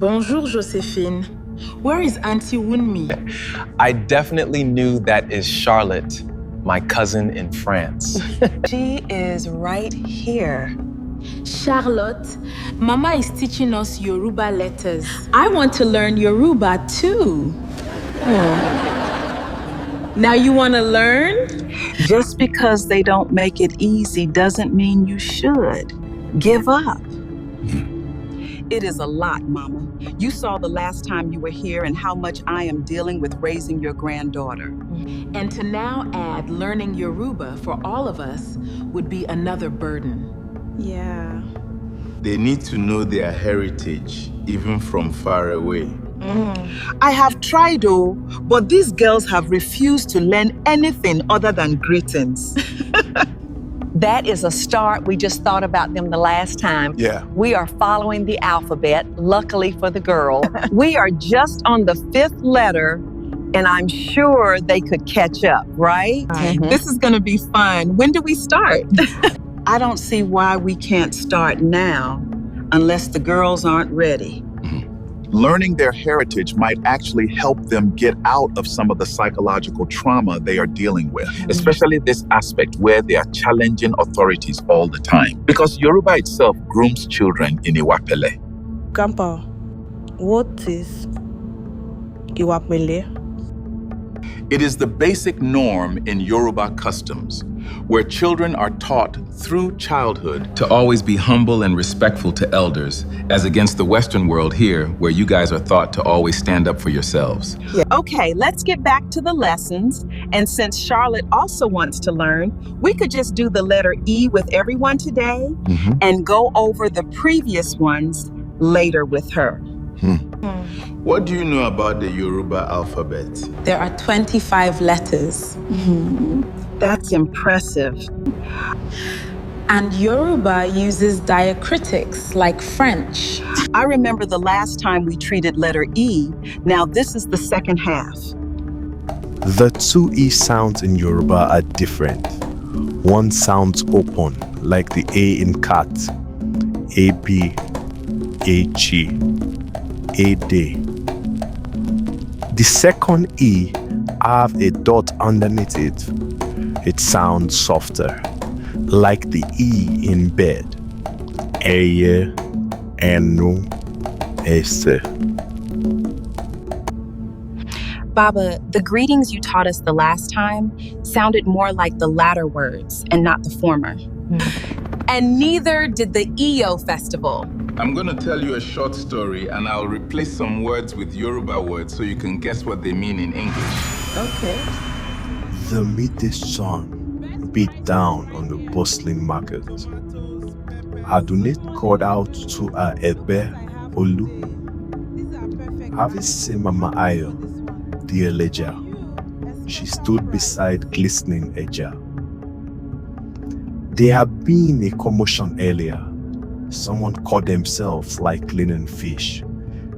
Bonjour, Josephine. Where is Auntie Wunmi? I definitely knew that is Charlotte, my cousin in France. She is right here. Charlotte, Mama is teaching us Yoruba letters. I want to learn Yoruba too. Now you want to learn? Just because they don't make it easy doesn't mean you should. Give up. It is a lot, Mama. You saw the last time you were here and how much I am dealing with raising your granddaughter. And to now add learning Yoruba for all of us would be another burden. Yeah. They need to know their heritage, even from far away. I have tried, though, but these girls have refused to learn anything other than greetings. That is a start. We just thought about them the last time. Yeah. We are following the alphabet, luckily for the girl. We are just on the 5th letter, and I'm sure they could catch up, right? This is going to be fun. When do we start? I don't see why we can't start now unless the girls aren't ready. Learning their heritage might actually help them get out of some of the psychological trauma they are dealing with, especially this aspect where they are challenging authorities all the time. Because Yoruba itself grooms children in Iwa Pele. Grandpa, what is Iwa Pele? It is the basic norm in Yoruba customs, where children are taught through childhood To always be humble and respectful to elders, as against the Western world here, where you guys are thought to always stand up for yourselves. Okay, let's get back to the lessons. And since Charlotte also wants to learn, we could just do the letter E with everyone today and go over the previous ones later with her. What do you know about the Yoruba alphabet? There are 25 letters. That's impressive. And Yoruba uses diacritics like French. I remember the last time we treated letter E. Now this is the second half. The two E sounds in Yoruba are different. One sounds open, like the A in cat, A-B, A-G, A-D. The second E have a dot underneath it. It sounds softer, like the E in bed. Eye, enu, ese. Baba, the greetings you taught us the last time sounded more like the latter words and not the former. And neither did the Iyo festival. I'm going to tell you a short story and I'll replace some words with Yoruba words so you can guess what they mean in English. Okay. The midday sun beat down on the bustling market. Adunit called out to her Ebe Olu. Having seen Mama Ayo, the Eleja, she stood beside glistening Eja. There had been a commotion earlier. Someone caught themselves like cleaning fish.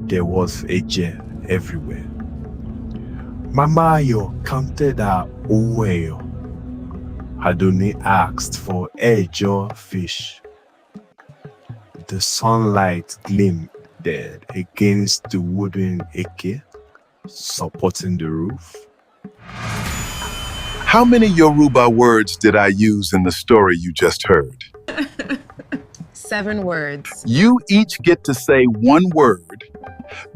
There was Eja everywhere. Mama Ayo counted her Oweyo. Adoni asked for Ejo fish. The sunlight gleamed against the wooden eke supporting the roof. How many Yoruba words did I use in the story you just heard? 7 words. You each get to say one word.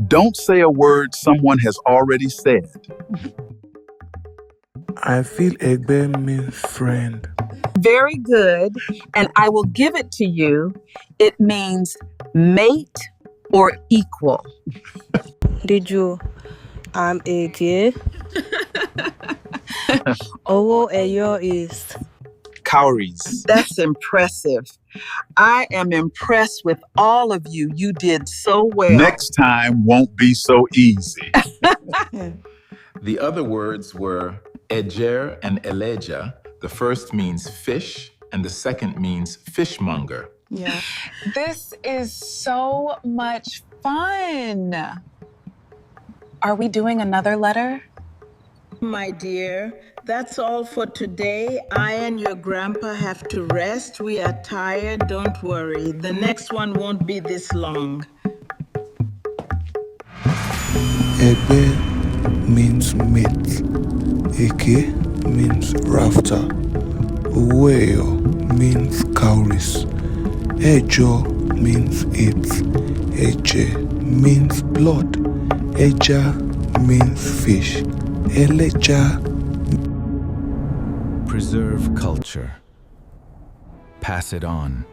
Don't say a word someone has already said. I feel Egbe means friend. Very good. And I will give it to you. It means mate or equal. Did you? I'm Eje. Owo Eyo is. Cowries. That's impressive. I am impressed with all of you. You did so well. Next time won't be so easy. The other words were Ejer and Eleja. The first means fish and the second means fishmonger. Yeah. This is so much fun. Are we doing another letter? My dear, that's all for today. I and your grandpa have to rest. We are tired. Don't worry. The next one won't be this long. Ebe means meat. Eke means rafter. Uweyo means cowries. Ejo means it. Eche means blood. Eja means fish. Eleja. Preserve culture. Pass it on.